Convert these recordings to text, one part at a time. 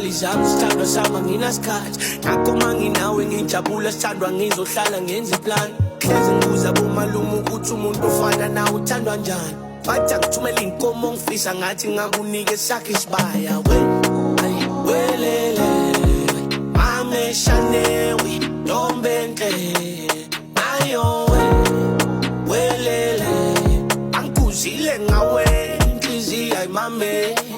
imali zami sithandwa sama nginasikhathi nakho manginawe ngijabula sithandwa ngizohlala ngenza iplan hleze ngibuza bomalume ukuthi umuntu ofana nawe uthandwa njani bathi angithumela inkomo ngifisa ngathi ngakunike sakhe isibaya welele mameshanewi ntombenhle ayo welele angikuzile ngawe inhliziyo ayimameli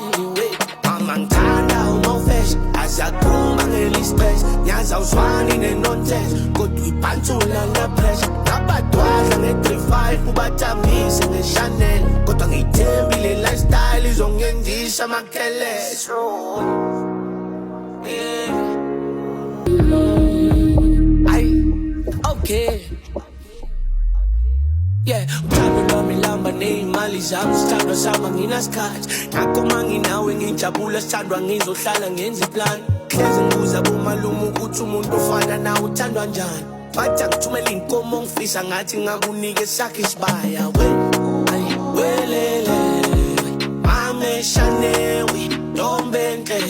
mama ngithanda unofesh azakhuluma ngelispes nyaza awuzwani nenonsense kodwa uyibhantula ngepressure nabadwadla nge-35 ubatambise nge-Chanel kodwa ngiyithembile lifestyle izongenzisa amakheleso okay yeah, uthando lwami lihamba ney'mali zami sithandwa sama nginasikhathi nakho manginawe ngijabula sithandwa ngizohlala ngenza iplan hleze ngibuza bomalume ukuthi umuntu ofana nawe uthandwa njani bathi angithumela inkomo ngifisa ngathi ngakunike sakhe isibaya welele mameshanewi ntombenhle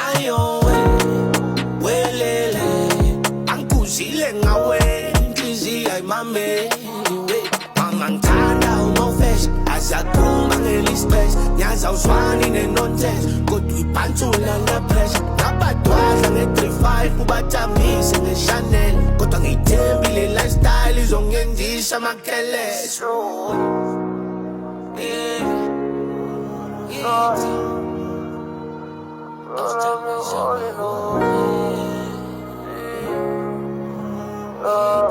ayo welele angikuzile ngawe inhliziyo ayimameli mama ngithanda unofesh azakhuluma ngelispes nyaza awuzwani nenonsense kodwa uyibhantula ngepressure nabadwadla nge-35 ubatambise nge-Chanel kodwa ngiyithembile lifestyle izongenzisa amakheleso Oh